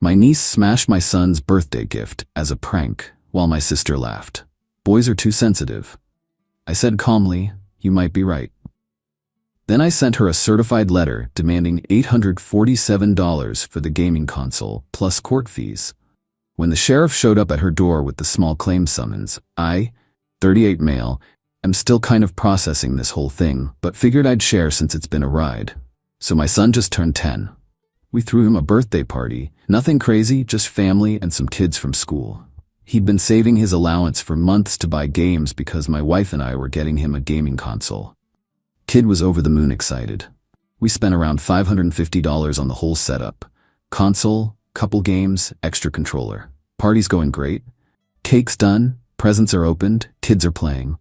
My niece smashed my son's birthday gift as a prank, while my sister laughed. Boys are too sensitive. I said calmly, "You might be right." Then I sent her a certified letter demanding $847 for the gaming console, plus court fees. When the sheriff showed up at her door with the small claims summons, I, 38 male, am still kind of processing this whole thing, but figured I'd share since it's been a ride. So my son just turned 10. We threw him a birthday party. Nothing crazy, just family and some kids from school. He'd been saving his allowance for months to buy games because my wife and I were getting him a gaming console. Kid was over the moon excited. We spent around $550 on the whole setup. Console, couple games, extra controller. Party's going great. Cake's done, presents are opened, kids are playing.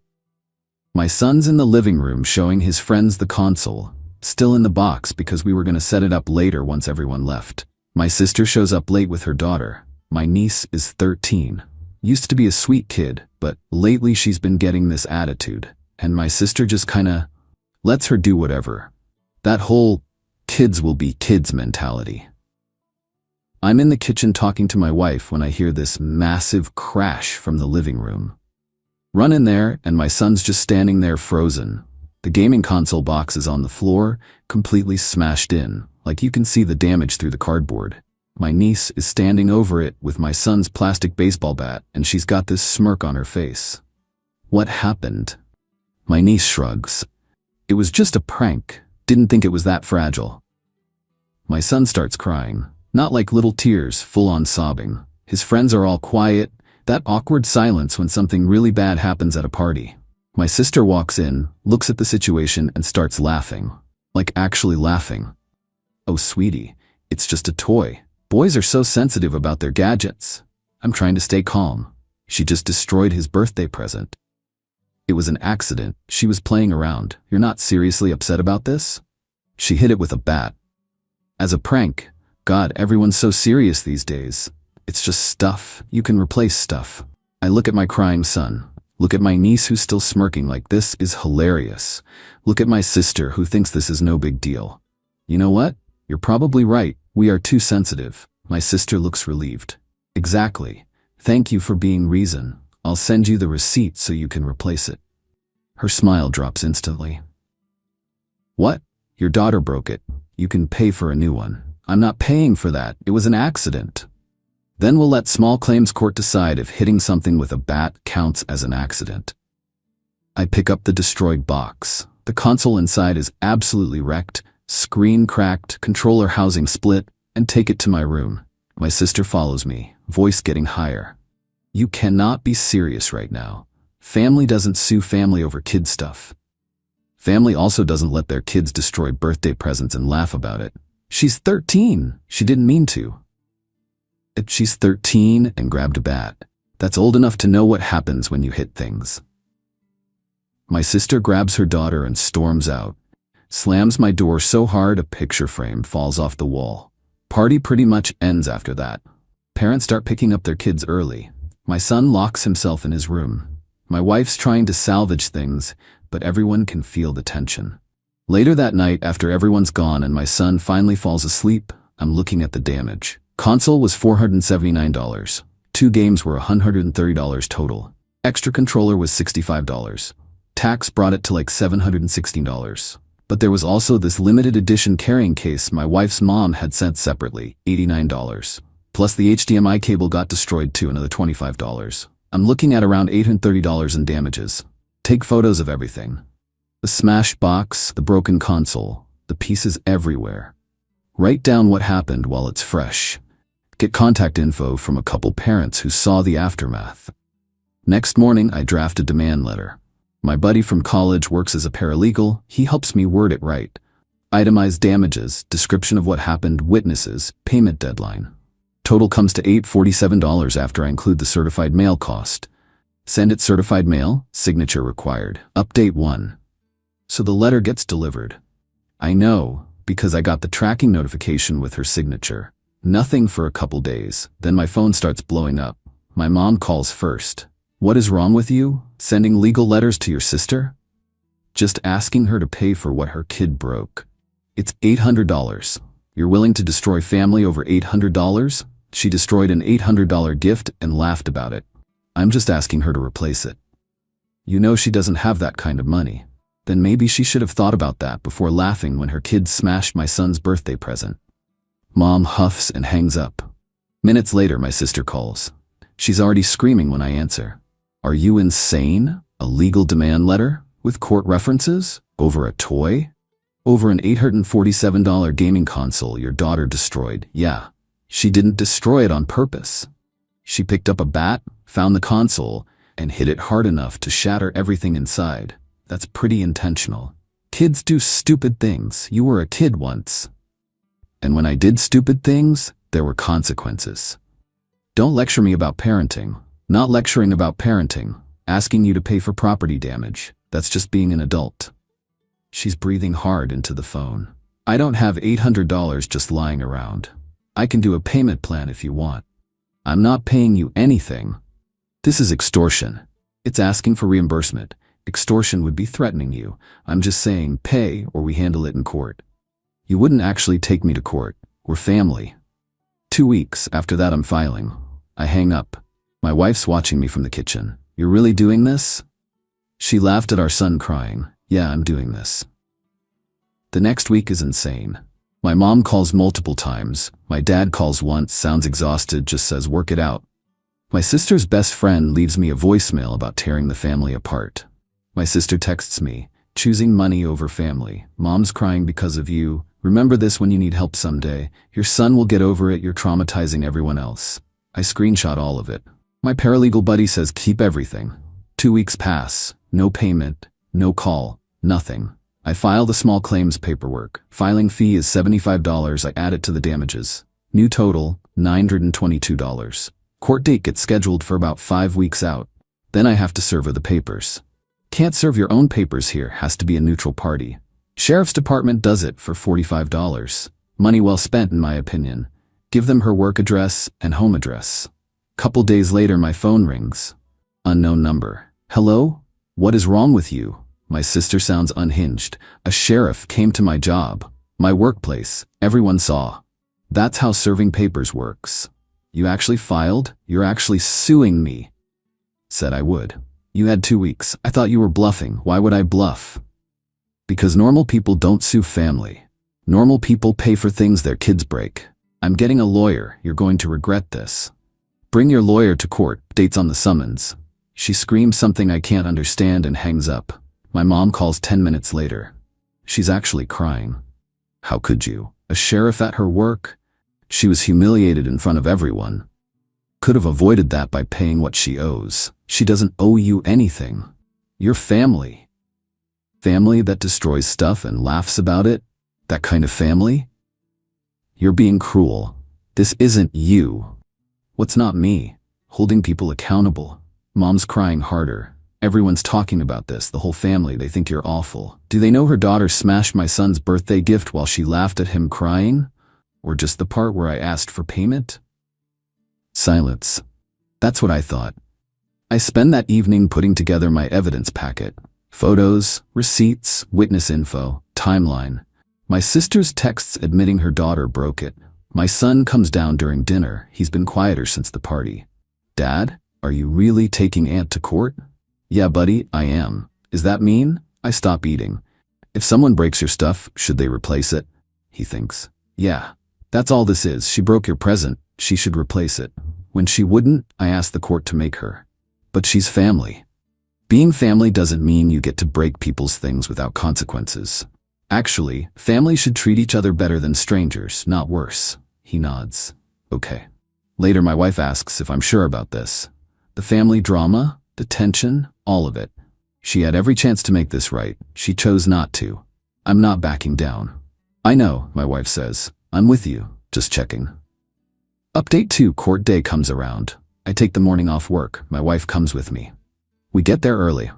My son's in the living room showing his friends the console, still in the box because we were going to set it up later once everyone left. My sister shows up late with her daughter. My niece is 13. Used to be a sweet kid, but lately she's been getting this attitude, and my sister just kinda lets her do whatever. That whole kids will be kids mentality. I'm in the kitchen talking to my wife when I hear this massive crash from the living room. Run in there, and my son's just standing there frozen. The gaming console box is on the floor, completely smashed in, like you can see the damage through the cardboard. My niece is standing over it with my son's plastic baseball bat, and she's got this smirk on her face. What happened? My niece shrugs. It was just a prank. Didn't think it was that fragile. My son starts crying. Not like little tears, full-on sobbing. His friends are all quiet, that awkward silence when something really bad happens at a party. My sister walks in, looks at the situation, and starts laughing. Like actually laughing. "Oh, sweetie, it's just a toy. Boys are so sensitive about their gadgets." I'm trying to stay calm. She just destroyed his birthday present. It was an accident. She was playing around. You're not seriously upset about this? She hit it with a bat. As a prank. God, everyone's so serious these days. It's just stuff. You can replace stuff. I look at my crying son. Look at my niece who's still smirking like this is hilarious. Look at my sister who thinks this is no big deal. You know what? You're probably right. We are too sensitive. My sister looks relieved. Exactly. Thank you for being reason. I'll send you the receipt so you can replace it. Her smile drops instantly. What? Your daughter broke it. You can pay for a new one. I'm not paying for that. It was an accident. Then we'll let small claims court decide if hitting something with a bat counts as an accident. I pick up the destroyed box. The console inside is absolutely wrecked, screen cracked, controller housing split, and take it to my room. My sister follows me, voice getting higher. You cannot be serious right now. Family doesn't sue family over kid stuff. Family also doesn't let their kids destroy birthday presents and laugh about it. She's 13. She didn't mean to. She's 13 and grabbed a bat. That's old enough to know what happens when you hit things. My sister grabs her daughter and storms out. Slams my door so hard a picture frame falls off the wall. Party pretty much ends after that. Parents start picking up their kids early. My son locks himself in his room. My wife's trying to salvage things, but everyone can feel the tension. Later that night, after everyone's gone and my son finally falls asleep, I'm looking at the damage. Console was $479. 2 games were $130 total. Extra controller was $65. Tax brought it to like $716. But there was also this limited edition carrying case my wife's mom had sent separately, $89. Plus the HDMI cable got destroyed too, another $25. I'm looking at around $830 in damages. Take photos of everything. The smashed box, the broken console, the pieces everywhere. Write down what happened while it's fresh. Get contact info from a couple parents who saw the aftermath. Next morning, I draft a demand letter. My buddy from college works as a paralegal. He helps me word it right. Itemized damages, description of what happened, witnesses, payment deadline. Total comes to $847 after I include the certified mail cost. Send it certified mail, signature required. Update 1. So the letter gets delivered. I know, because I got the tracking notification with her signature. Nothing for a couple days, then my phone starts blowing up. My mom calls first. What is wrong with you? Sending legal letters to your sister? Just asking her to pay for what her kid broke. It's $800. You're willing to destroy family over $800? She destroyed an $800 gift and laughed about it. I'm just asking her to replace it. You know she doesn't have that kind of money. Then maybe she should have thought about that before laughing when her kids smashed my son's birthday present. Mom huffs and hangs up. Minutes later, my sister calls. She's already screaming when I answer. Are you insane? A legal demand letter? With court references? Over a toy? Over an $847 gaming console your daughter destroyed. Yeah, she didn't destroy it on purpose. She picked up a bat, found the console, and hit it hard enough to shatter everything inside. That's pretty intentional. Kids do stupid things. You were a kid once. And when I did stupid things, there were consequences. Don't lecture me about parenting. Not lecturing about parenting. Asking you to pay for property damage. That's just being an adult. She's breathing hard into the phone. I don't have $800 just lying around. I can do a payment plan if you want. I'm not paying you anything. This is extortion. It's asking for reimbursement. Extortion would be threatening you. I'm just saying pay or we handle it in court. You wouldn't actually take me to court. We're family. 2 weeks after that I'm filing. I hang up. My wife's watching me from the kitchen. You're really doing this? She laughed at our son crying. Yeah, I'm doing this. The next week is insane. My mom calls multiple times. My dad calls once, sounds exhausted, just says work it out. My sister's best friend leaves me a voicemail about tearing the family apart. My sister texts me, choosing money over family. Mom's crying because of you. Remember this when you need help someday. Your son will get over it. You're traumatizing everyone else. I screenshot all of it. My paralegal buddy says keep everything. 2 weeks pass. No payment. No call. Nothing. I file the small claims paperwork. Filing fee is $75. I add it to the damages. New total, $922. Court date gets scheduled for about 5 weeks out. Then I have to serve her the papers. Can't serve your own papers here, has to be a neutral party. Sheriff's Department does it for $45. Money well spent in my opinion. Give them her work address and home address. Couple days later my phone rings. Unknown number. Hello? What is wrong with you? My sister sounds unhinged. A sheriff came to my job. My workplace. Everyone saw. That's how serving papers works. You actually filed? You're actually suing me. Said I would. You had 2 weeks. I thought you were bluffing. Why would I bluff? Because normal people don't sue family. Normal people pay for things their kids break. I'm getting a lawyer. You're going to regret this. Bring your lawyer to court. Dates on the summons. She screams something I can't understand and hangs up. My mom calls 10 minutes later. She's actually crying. How could you? A sheriff at her work? She was humiliated in front of everyone. Could have avoided that by paying what she owes. She doesn't owe you anything. You're family. Family that destroys stuff and laughs about it? That kind of family? You're being cruel. This isn't you. What's not me? Holding people accountable. Mom's crying harder. Everyone's talking about this, the whole family. They think you're awful. Do they know her daughter smashed my son's birthday gift while she laughed at him crying? Or just the part where I asked for payment? Silence. That's what I thought. I spend that evening putting together my evidence packet. Photos, receipts, witness info, timeline. My sister's texts admitting her daughter broke it. My son comes down during dinner. He's been quieter since the party. Dad, are you really taking Aunt to court? Yeah, buddy, I am. Is that mean? I stop eating. If someone breaks your stuff, should they replace it? He thinks. Yeah. That's all this is. She broke your present. She should replace it. When she wouldn't, I asked the court to make her. But she's family. Being family doesn't mean you get to break people's things without consequences. Actually, family should treat each other better than strangers, not worse. He nods. Okay. Later my wife asks if I'm sure about this. The family drama, the tension, all of it. She had every chance to make this right. She chose not to. I'm not backing down. I know, my wife says. I'm with you, just checking. Update 2, court day comes around. I take the morning off work. My wife comes with me. We get there early.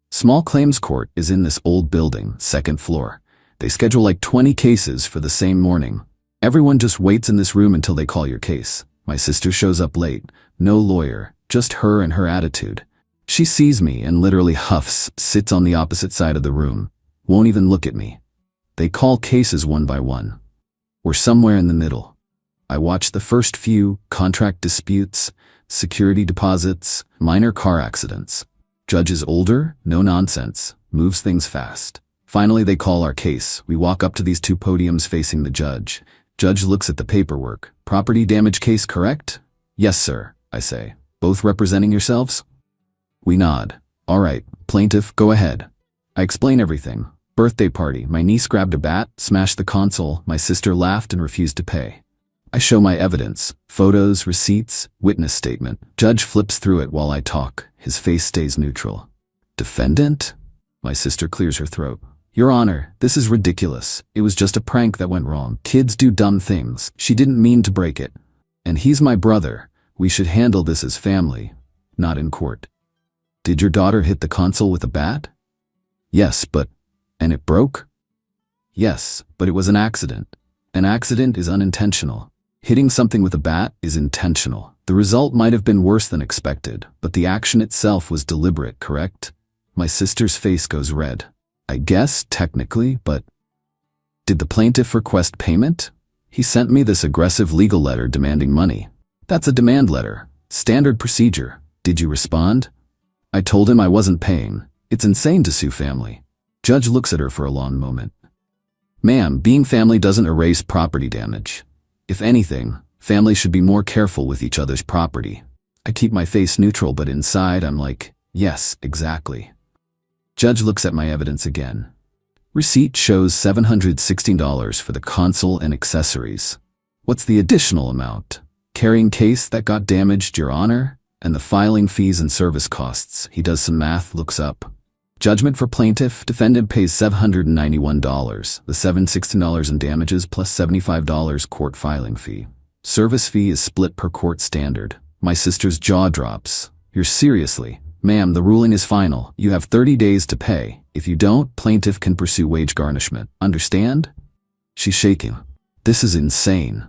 Small claims court is in this old building, 2nd floor. They schedule like 20 cases for the same morning. Everyone just waits in this room until they call your case. My sister shows up late. No lawyer, just her and her attitude. She sees me and literally huffs, sits on the opposite side of the room. Won't even look at me. They call cases one by one. We're somewhere in the middle. I watched the first few: contract disputes, security deposits, minor car accidents. Judge is older, no nonsense, moves things fast. Finally, they call our case. We walk up to these two podiums facing the judge. Judge looks at the paperwork. Property damage case, correct? Yes, sir, I say. Both representing yourselves? We nod. All right, plaintiff, go ahead. I explain everything. Birthday party. My niece grabbed a bat, smashed the console. My sister laughed and refused to pay. I show my evidence. Photos, receipts, witness statement. Judge flips through it while I talk. His face stays neutral. Defendant? My sister clears her throat. Your Honor, this is ridiculous. It was just a prank that went wrong. Kids do dumb things. She didn't mean to break it. And he's my brother. We should handle this as family, not in court. Did your daughter hit the console with a bat? Yes, but... And it broke? Yes, but it was an accident. An accident is unintentional. Hitting something with a bat is intentional. The result might have been worse than expected, but the action itself was deliberate, correct? My sister's face goes red. I guess, technically, but... Did the plaintiff request payment? He sent me this aggressive legal letter demanding money. That's a demand letter. Standard procedure. Did you respond? I told him I wasn't paying. It's insane to sue family. Judge looks at her for a long moment. Ma'am, being family doesn't erase property damage. If anything, families should be more careful with each other's property. I keep my face neutral, but inside I'm like, yes, exactly. Judge looks at my evidence again. Receipt shows $716 for the console and accessories. What's the additional amount? Carrying case that got damaged, Your Honor? And the filing fees and service costs. He does some math, looks up. Judgment for plaintiff. Defendant pays $791. The $716 in damages plus $75 court filing fee. Service fee is split per court standard. My sister's jaw drops. You're seriously? Ma'am, the ruling is final. You have 30 days to pay. If you don't, plaintiff can pursue wage garnishment. Understand? She's shaking. This is insane.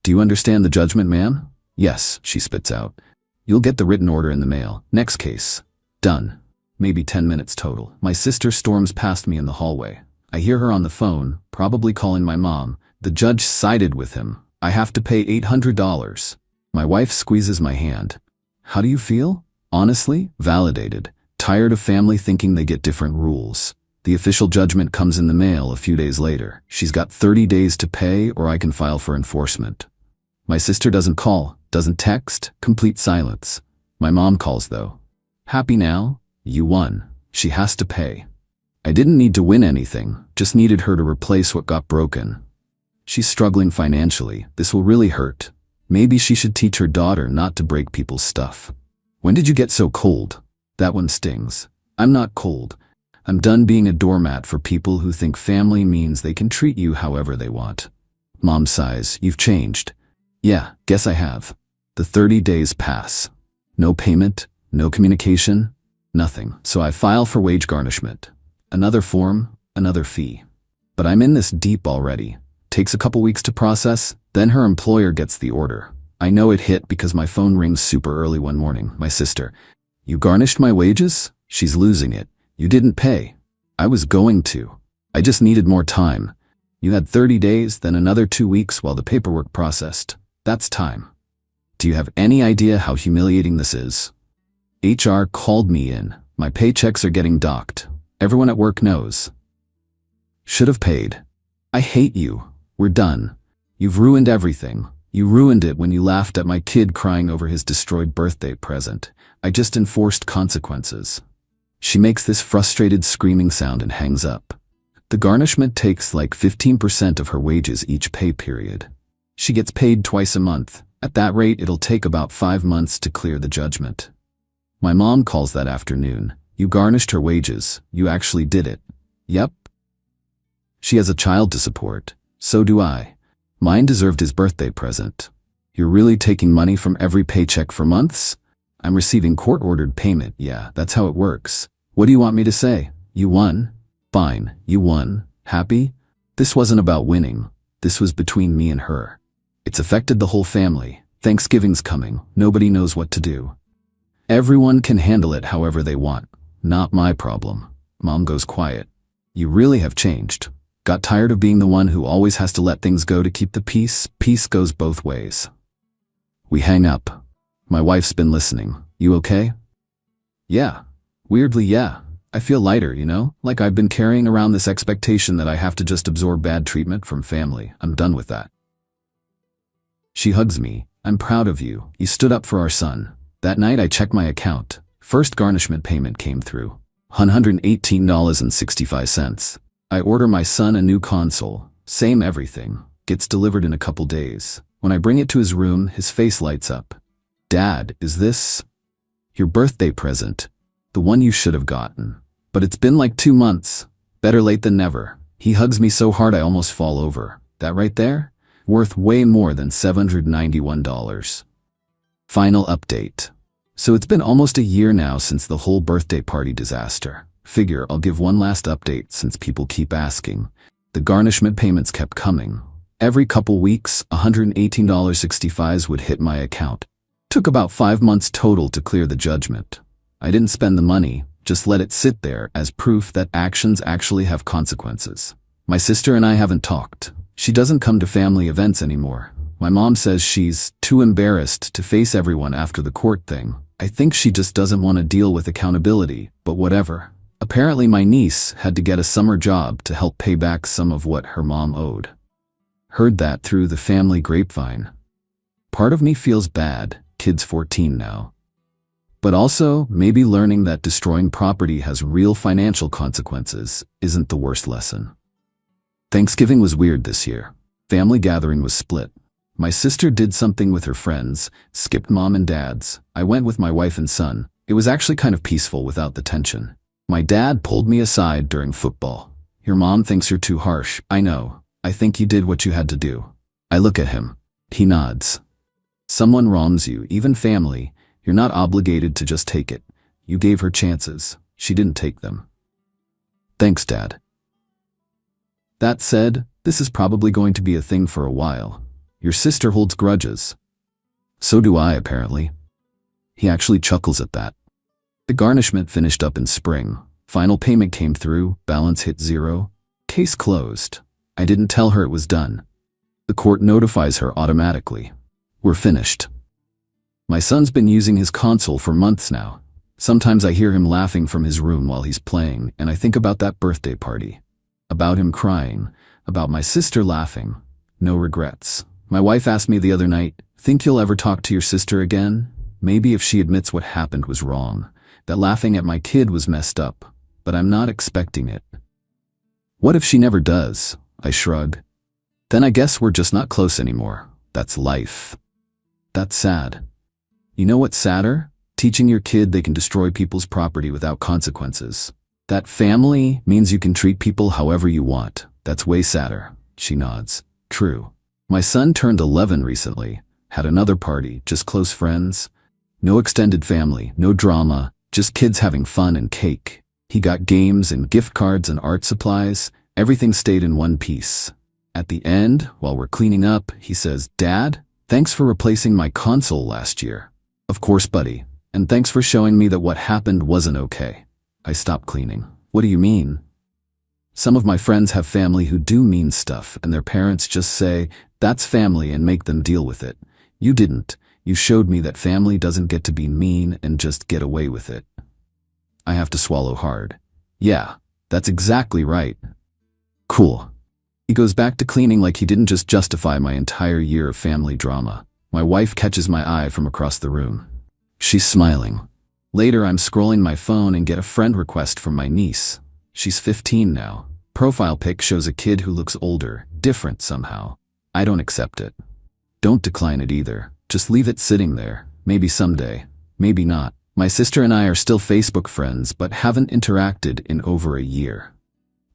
Do you understand the judgment, ma'am? Yes, she spits out. You'll get the written order in the mail. Next case. Done. Maybe 10 minutes total. My sister storms past me in the hallway. I hear her on the phone, probably calling my mom. The judge sided with him. I have to pay $800. My wife squeezes my hand. How do you feel? Honestly, validated. Tired of family thinking they get different rules. The official judgment comes in the mail a few days later. She's got 30 days to pay, or I can file for enforcement. My sister doesn't call, doesn't text, complete silence. My mom calls though. Happy now? You won. She has to pay. I didn't need to win anything, just needed her to replace what got broken. She's struggling financially. This will really hurt. Maybe she should teach her daughter not to break people's stuff. When did you get so cold? That one stings. I'm not cold. I'm done being a doormat for people who think family means they can treat you however they want. Mom sighs. You've changed. Yeah, guess I have. The 30 days pass. No payment, no communication, nothing. So I file for wage garnishment. Another form, another fee. But I'm in this deep already. Takes a couple weeks to process, then her employer gets the order. I know it hit because my phone rings super early one morning. My sister. You garnished my wages? She's losing it. You didn't pay. I was going to. I just needed more time. You had 30 days, then another 2 weeks while the paperwork processed. That's time. Do you have any idea how humiliating this is? HR called me in. My paychecks are getting docked. Everyone at work knows. Should have paid. I hate you. We're done. You've ruined everything. You ruined it when you laughed at my kid crying over his destroyed birthday present. I just enforced consequences. She makes this frustrated screaming sound and hangs up. The garnishment takes like 15% of her wages each pay period. She gets paid twice a month. At that rate, it'll take about 5 months to clear the judgment. My mom calls that afternoon. You garnished her wages. You actually did it. Yep. She has a child to support. So do I. Mine deserved his birthday present. You're really taking money from every paycheck for months? I'm receiving court-ordered payment. Yeah, that's how it works. What do you want me to say? You won? Fine, you won. Happy? This wasn't about winning. This was between me and her. It's affected the whole family. Thanksgiving's coming. Nobody knows what to do. Everyone can handle it however they want. Not my problem. Mom goes quiet. You really have changed. Got tired of being the one who always has to let things go to keep the peace. Peace goes both ways. We hang up. My wife's been listening. You okay? Yeah. Weirdly, yeah. I feel lighter, like I've been carrying around this expectation that I have to just absorb bad treatment from family. I'm done with that. She hugs me. I'm proud of you. You stood up for our son. That night I checked my account. First garnishment payment came through. $118.65. I order my son a new console. Same everything. Gets delivered in a couple days. When I bring it to his room, his face lights up. Dad, is this your birthday present? The one you should have gotten. But it's been like 2 months. Better late than never. He hugs me so hard I almost fall over. That right there? Worth way more than $791. Final update. So it's been almost a year now since the whole birthday party disaster. Figure I'll give one last update since people keep asking. The garnishment payments kept coming. Every couple weeks, $118.65 would hit my account. Took about 5 months total to clear the judgment. I didn't spend the money, just let it sit there as proof that actions actually have consequences. My sister and I haven't talked. She doesn't come to family events anymore. My mom says she's too embarrassed to face everyone after the court thing. I think she just doesn't want to deal with accountability, but whatever. Apparently my niece had to get a summer job to help pay back some of what her mom owed. Heard that through the family grapevine. Part of me feels bad, kid's 14 now. But also, maybe learning that destroying property has real financial consequences isn't the worst lesson. Thanksgiving was weird this year. Family gathering was split. My sister did something with her friends, skipped mom and dad's. I went with my wife and son. It was actually kind of peaceful without the tension. My dad pulled me aside during football. Your mom thinks you're too harsh. I know. I think you did what you had to do. I look at him. He nods. Someone wrongs you, even family. You're not obligated to just take it. You gave her chances. She didn't take them. Thanks, Dad. That said, this is probably going to be a thing for a while. Your sister holds grudges. So do I, apparently. He actually chuckles at that. The garnishment finished up in spring. Final payment came through, balance hit 0. Case closed. I didn't tell her it was done. The court notifies her automatically. We're finished. My son's been using his console for months now. Sometimes I hear him laughing from his room while he's playing, and I think about that birthday party. About him crying. About my sister laughing. No regrets. My wife asked me the other night, think you'll ever talk to your sister again? Maybe if she admits what happened was wrong. That laughing at my kid was messed up. But I'm not expecting it. What if she never does? I shrug. Then I guess we're just not close anymore. That's life. That's sad. You know what's sadder? Teaching your kid they can destroy people's property without consequences. That family means you can treat people however you want. That's way sadder. She nods. True. My son turned 11 recently. Had another party, just close friends. No extended family, no drama, just kids having fun and cake. He got games and gift cards and art supplies. Everything stayed in one piece. At the end, while we're cleaning up, he says, Dad, thanks for replacing my console last year. Of course, buddy. And thanks for showing me that what happened wasn't okay. I stopped cleaning. What do you mean? Some of my friends have family who do mean stuff, and their parents just say, that's family, and make them deal with it. You didn't. You showed me that family doesn't get to be mean and just get away with it. I have to swallow hard. Yeah, that's exactly right. Cool. He goes back to cleaning like he didn't just justify my entire year of family drama. My wife catches my eye from across the room. She's smiling. Later, I'm scrolling my phone and get a friend request from my niece. She's 15 now. Profile pic shows a kid who looks older, different somehow. I don't accept it. Don't decline it either. Just leave it sitting there. Maybe someday. Maybe not. My sister and I are still Facebook friends, but haven't interacted in over a year.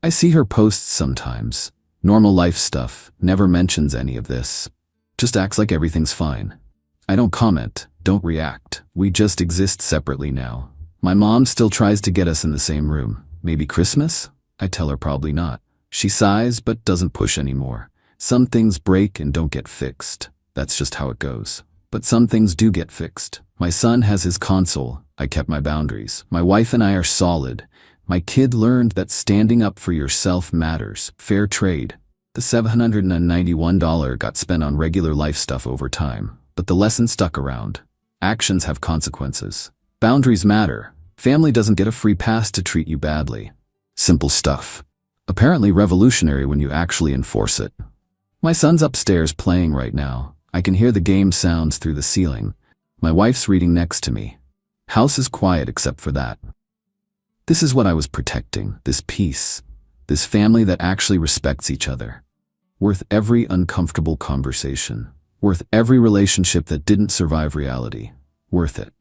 I see her posts sometimes. Normal life stuff, never mentions any of this. Just acts like everything's fine. I don't comment, don't react. We just exist separately now. My mom still tries to get us in the same room. Maybe Christmas? I tell her probably not. She sighs but doesn't push anymore. Some things break and don't get fixed. That's just how it goes. But some things do get fixed. My son has his console. I kept my boundaries. My wife and I are solid. My kid learned that standing up for yourself matters. Fair trade. The $791 got spent on regular life stuff over time, but the lesson stuck around. Actions have consequences. Boundaries matter. Family doesn't get a free pass to treat you badly. Simple stuff. Apparently revolutionary when you actually enforce it. My son's upstairs playing right now. I can hear the game sounds through the ceiling. My wife's reading next to me. House is quiet except for that. This is what I was protecting, this peace, this family that actually respects each other. Worth every uncomfortable conversation. Worth every relationship that didn't survive reality. Worth it.